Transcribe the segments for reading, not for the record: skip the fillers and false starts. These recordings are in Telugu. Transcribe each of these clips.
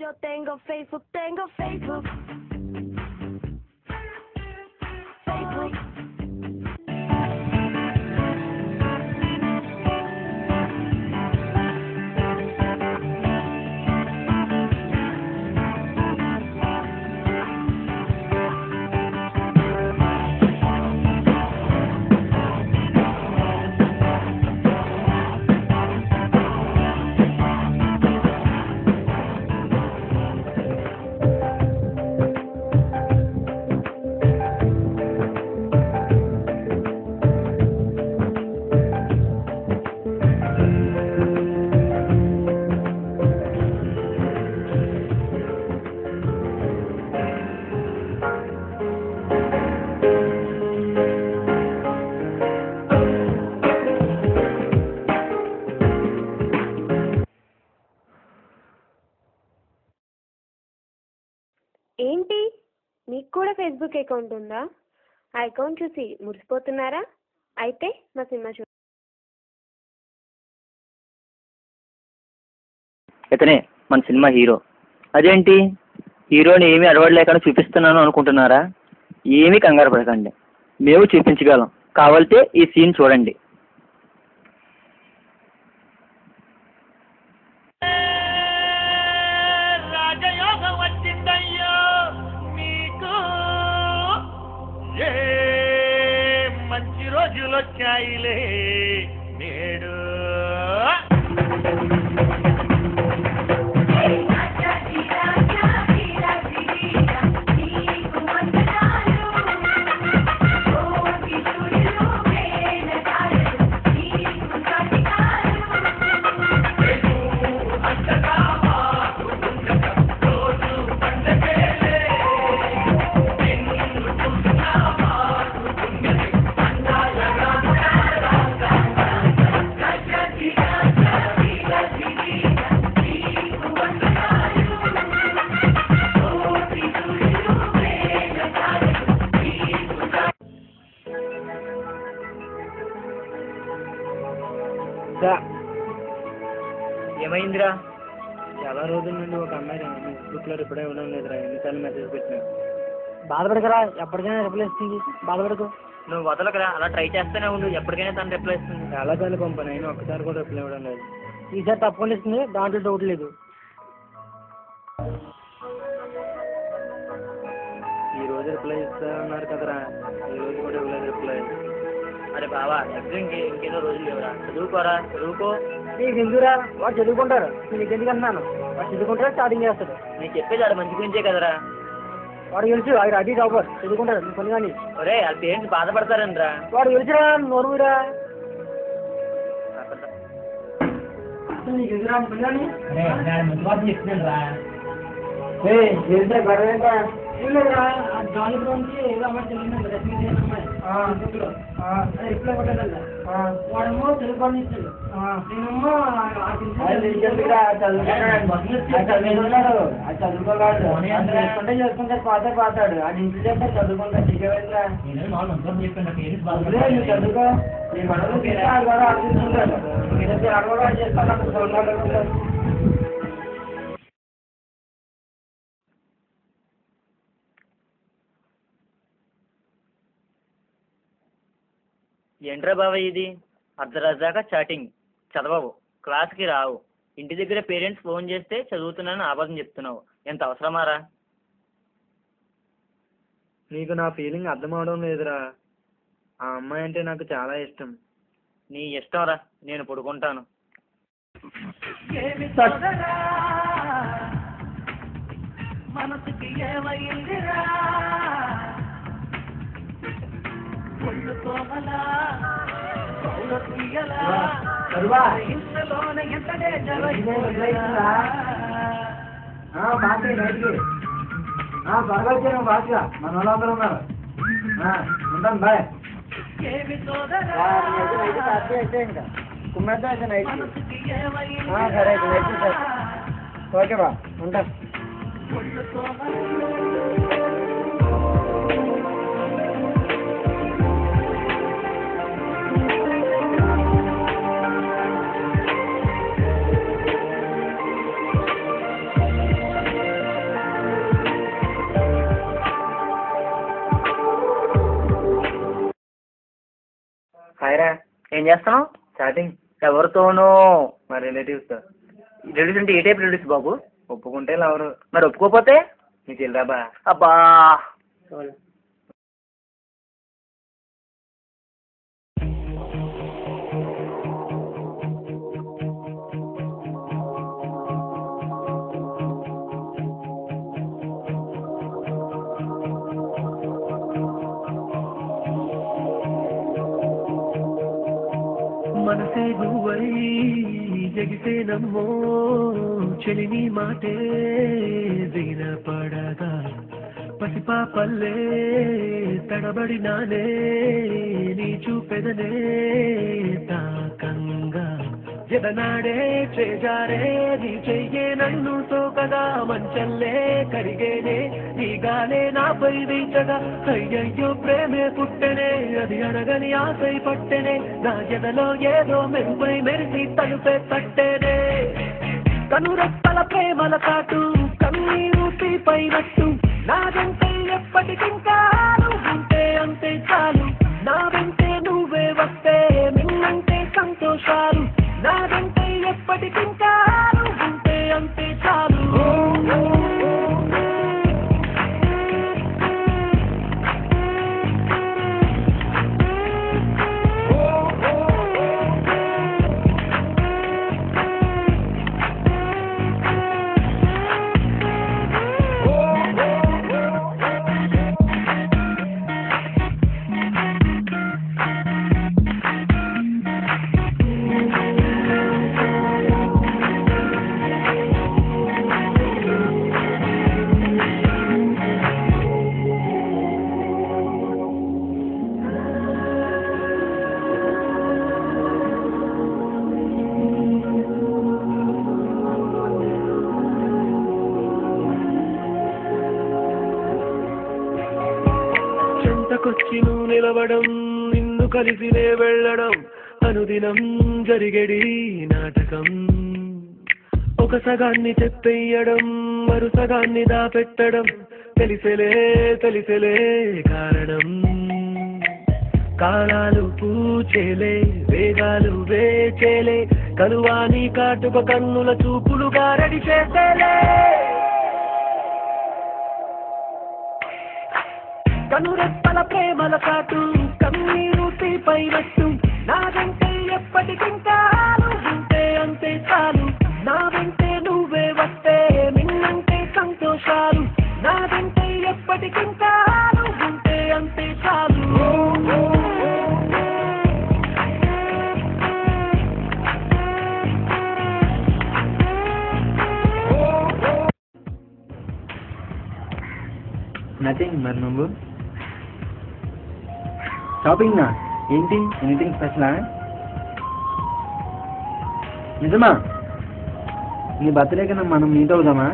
Yo tengo Facebook, tengo Facebook. Facebook. ఏంటి, మీకు కూడా ఫేస్బుక్ అకౌంట్ ఉందా? ఆ అకౌంట్ చూసి మురిసిపోతున్నారా? అయితే మా సినిమా ఇతనే మన సినిమా హీరో. అదేంటి హీరోని ఏమీ అడవడలేకుండా చూపిస్తున్నాను అనుకుంటున్నారా? ఏమీ కంగారు పడకండి, మేము చూపించగలం. కావాలంటే ఈ సీన్ చూడండి. మంచి రోజులు వచ్చాయిలే నేడు. ఏమైందిరా? చాలా రోజుల నుండి ఒక అమ్మాయి ఫేస్బుక్లో రిప్లై ఇవ్వడం లేదురా. ఎన్నిసార్లు మెసేజ్ పెట్టినా. బాధపడకరా, ఎప్పటికైనా రిప్లై ఇస్తుంది. బాధపడకు. నువ్వు వదలకరా, అలా ట్రై చేస్తూనే ఉండు, ఎప్పటికైనా తను రిప్లై ఇస్తుంది. చాలా సార్లు పంపాను, అయినా ఒక్కసారి కూడా రిప్లై ఇవ్వడం లేదు. ఈసారి తప్పకుండా ఇస్తుంది, దాంట్లో డౌట్ లేదు. ఈ రోజు రిప్లై ఇస్తారన్నారు కదరా, ఈ రోజు కూడా ఇవ్వలేదు రిప్లై. అరే బావా, ఎగ్జామ్కి ఇంకేదో రోజులు లేవురా, చదువుకోరా, చదువుకో. నీకు ఎందుకురా, వాడు చదువుకుంటారు. నీకు ఎందుకు అంటున్నాను, వాడు చదువుకుంటారు, స్టార్టింగ్ చేస్తాడు. నేను చెప్పేది ఆడ మంచి గురించే కదరా. వాడు తెలుసు, అది అడి టాపర్ చదువుకుంటారు. నీ పని కానీ ఒరే, వాళ్ళ పేరెంట్స్ బాధపడతారనరా. వాడు తెలుసురా, నోరురా. నీకు ఎదురా పని కానీ జాలి నుంచి ఏదో అమ్మాయి తెలియదు రిప్లై కొట్టగల వాడేమో తెలుగు ఇస్తాడు. నేనేమో చేసుకుంటే పాతాడు. అది ఇంటి చేస్తే చదువుకుంటా చదువుకో. నీ మనలో కూడా ఆలోచిస్తుంటాడు. అడవగా చేస్తాను. ఏంట్రా బావ ఇది? అర్ధరాజాగా చాటింగ్, చదవవు, క్లాస్కి రావు, ఇంటి దగ్గర పేరెంట్స్ ఫోన్ చేస్తే చదువుతున్నాను ఆపదం చెప్తున్నావు. ఎంత అవసరమారా? నీకు నా ఫీలింగ్ అర్థం అవడం లేదురా. ఆ అమ్మాయి అంటే నాకు చాలా ఇష్టం. నీ ఇష్టం రా, నేను పడుకుంటాను. మనసుకి ఏమైందిరా, ఇంతలోనే ఎంతనే త్వరగా వచ్చాను బాగా. మన వాళ్ళందరూ ఉన్నారు. ఉంటాను, బాయ్. ఇంకా కుమ్మేద్దాం అయితే నైట్. సరే అయితే ఓకే బా, ఉంటాను. ఏం చేస్తున్నావు? చాటింగ్ ఎవరితోనూ? మా రిలేటివ్స్తో. రిలీజ్ అంటే ఏ టైప్ రిలీజ్ బాబు? ఒప్పుకుంటే లవరు. మరి ఒప్పుకోకపోతే? నీకు తెలియదా? అబ్బా. మనసే గువై జగితే నమ్మో చెలిని మాటే వినపడగా పసిపాపల్లే తడబడినానే నీ చూపెదనే తాకంగా జగనాడే చేజారే నీ చెయ్యే నన్ను సోకగా మంచల్లే కరిగేనే నీ గాలే నాపై వీచగా అయ్యయ్యో ప్రేమే పుట్టెనే అది అడగని ఆశై పట్టెనే నా జగలో ఏదో మెరుపై మెరిసి తలుపే తట్టేనే కనురెప్పల ప్రేమల కాటు కన్నీరు తీపైనట్టు నాదంటే ఎప్పటికింకా నువ్వుంటే అంతే చాలు నా వెంటే నువ్వే వస్తే నిన్నంటే సంతోషాలు నాదంటే ఎప్పటికింకా నువ్వుంటే అంతే చాలు చెంతకొచ్చి నువ్వు నిలవడం నిన్ను కలిసినే వెళ్ళడం అనుదినం జరిగేడి నాటకం ఒక సగాన్ని చెప్పేయడం మరు సగాన్ని దాపెట్టడం తెలిసెలే కారణం కాలాలు పూచేలే వేగాలు వేచేలే కలువాని కాటుక కన్నుల చూపులు గారడి చేసేలే కనురెప్పల ప్రేమల కాటు కన్నీరు తీపైనట్టు నాదంటే ఎప్పటికింకా నువ్వుంటే అంతే చాలు నా వెంటే నువ్వే వస్తే నిన్నంటే సంతోషాలు నాదంటే ఎప్పటికింకా నువ్వుంటే అంతే చాలు నథింగ్. మరి నువ్వు షాపింగా ఏంటి? ఎనీథింగ్ స్పెషలా? నిజమా? నీ బర్త్డే కన్నా మనం మీట్ అవుదామా?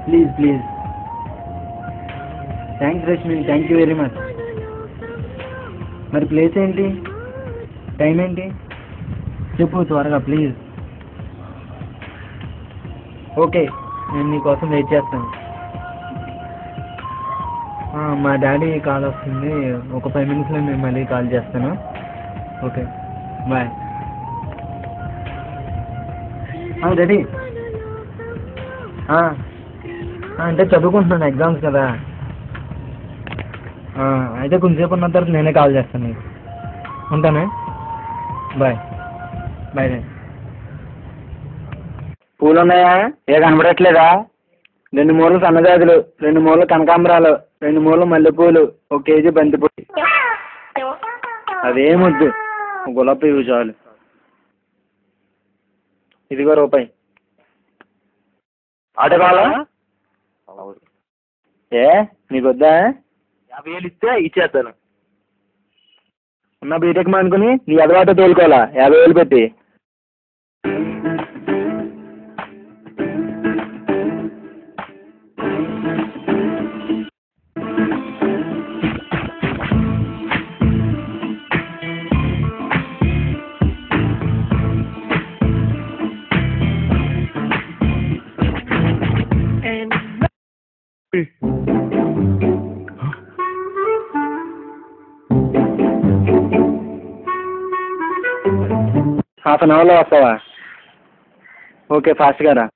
Please please. Thanks Rashmi, thank you very much. మరి ప్లేస్ ఏంటి? టైం ఏంటి? చెప్పు త్వరగా ప్లీజ్. ఓకే, నేను నీకోసం వెయిట్ చేస్తాను. మా డాడీ కాల్ వస్తుంది, ఒక 5 minutesలో నేను మళ్ళీ కాల్ చేస్తాను. Okay bye. డాడీ అంటే చదువుకుంటున్నాను, ఎగ్జామ్స్ కదా. అయితే కొంచెంసేపు ఉన్న తర్వాత నేనే కాల్ చేస్తాను నీకు. ఉంటానే, బాయ్ బాయ్ డాడీ. పూలు ఉన్నాయా? ఏ కనబడట్లేదా? 2 మూరలు సన్నజాజులు, 2 మూరలు కనకాంబరాలు, 2 మూరలు మల్లెపూలు, 1 కేజీ బంతిపూలు. అదేమొద్దు, గులాబీ పువ్వు చాలు. ఇదిగో రూపాయి. ఆటో కావాలా? ఏ నీకు వద్దా? 50,000 ఇస్తే ఇచ్చేస్తాను. ఉన్న బీటెక్ మానుకుని నీ అలవాటు తోలుకోవాలా 50,000 పెట్టి. హాఫ్ అన్ అవర్లో వస్తావా? ఓకే, ఫాస్ట్గా రా.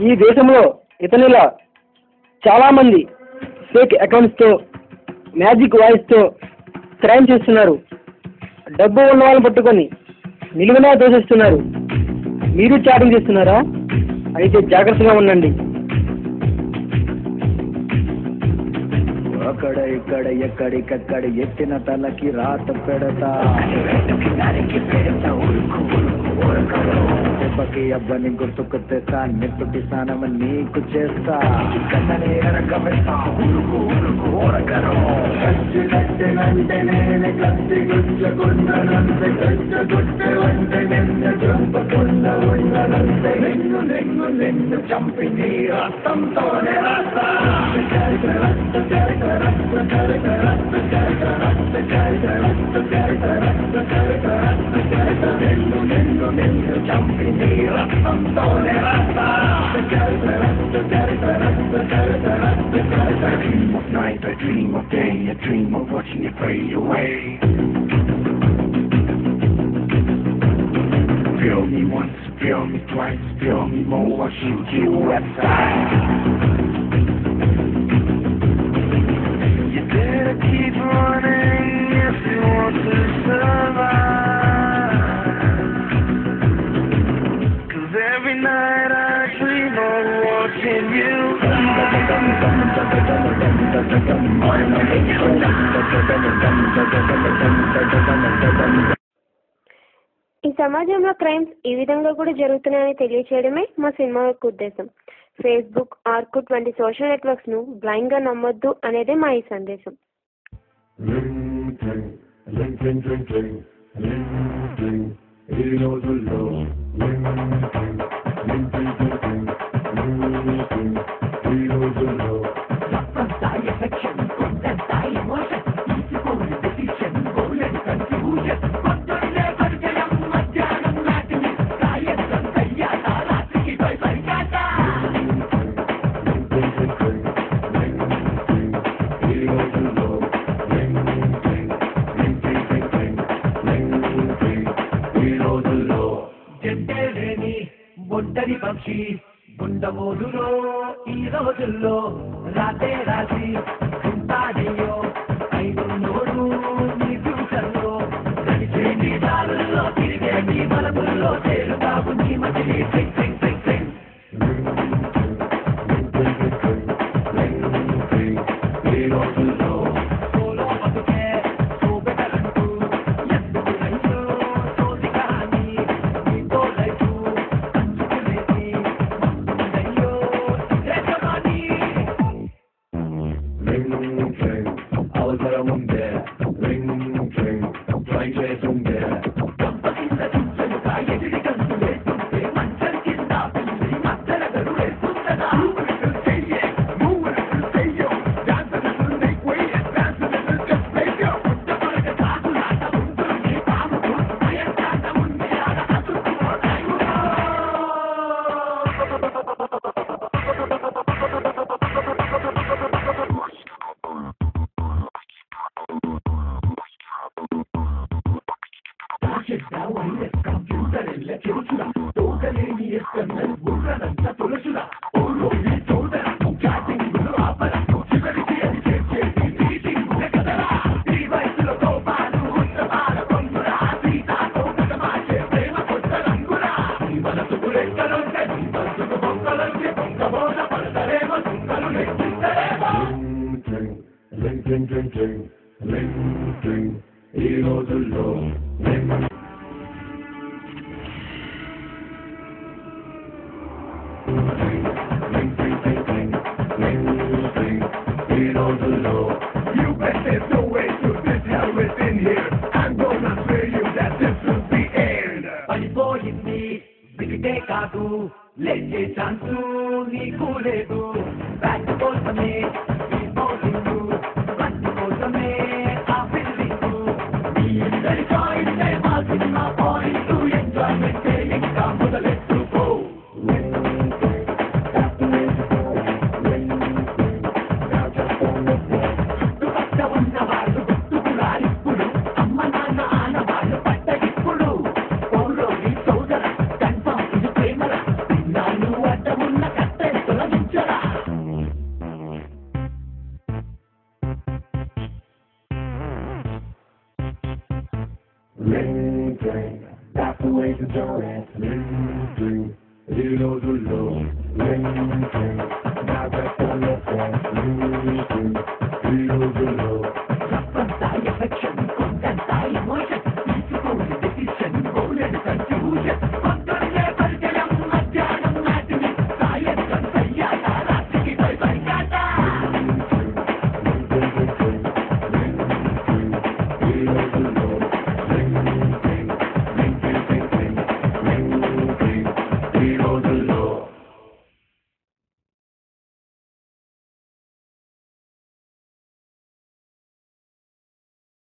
ఈ దేశంలో ఇతనిలా చాలామంది ఫేక్ అకౌంట్స్తో మ్యాజిక్ వాయిస్తో క్రైమ్ చేస్తున్నారు. డబ్బు ఉన్న వాళ్ళని పట్టుకొని నిలువునా దోషిస్తున్నారు. మీరు చాటింగ్ చేస్తున్నారా? అయితే జాగ్రత్తగా ఉండండి. అక్కడ ఇక్కడ ఎక్కడికక్కడ ఎత్తిన తలకి రాత పెడతా. దెబ్బకి అబ్బని గుర్తుకు తెస్తా. నిప్పుటి స్నానం నీకు చేస్తా. చంపి నీ రక్తంతోనే రాస్తా. Night, I dream of day, I dream of watching you fade away. Feel me once, feel me twice, feel me more, I'll shoot you outside. You better keep running if you want to survive. 'Cause every night I dream of watching you. ఈ సమాజంలో క్రైమ్స్ ఈ విధంగా కూడా జరుగుతున్నాయని తెలియచేయడమే మా సినిమా యొక్క ఉద్దేశం. ఫేస్బుక్, ఆర్కుట్ వంటి సోషల్ నెట్వర్క్స్ను బ్లైండ్గా నమ్మొద్దు అనేదే మా ఈ సందేశం. ఒంటరి పక్షి గుండమోదులో ఈ రోజుల్లో రాతే రాసి ఉంటాడేయో ఐదున్నోడు నీ ఫ్యూచర్లో గడిచే నీ దారుల్లో తిరిగే నీ బలముల్లో తేలుతావు నీ మధ్య ఈ రోజుల్లో You bet there's no way to this hell within here. I'm gonna swear you that this will be end. పడిపోయింది విడితే కాదు లేచే ఛాన్సు నీకు లేదు బ్యాట్ కోసమే ఈ బౌలింగ్ బ్యాట్ కోసమే ఆ ఫీల్డింగ్ మీ అందరి జాయిన్ అవ్వాల్సిన మా పాయింట్ ఎంజాయ్మెంట్ ఇంకా మొదలెట్టుకో That's the way to do it.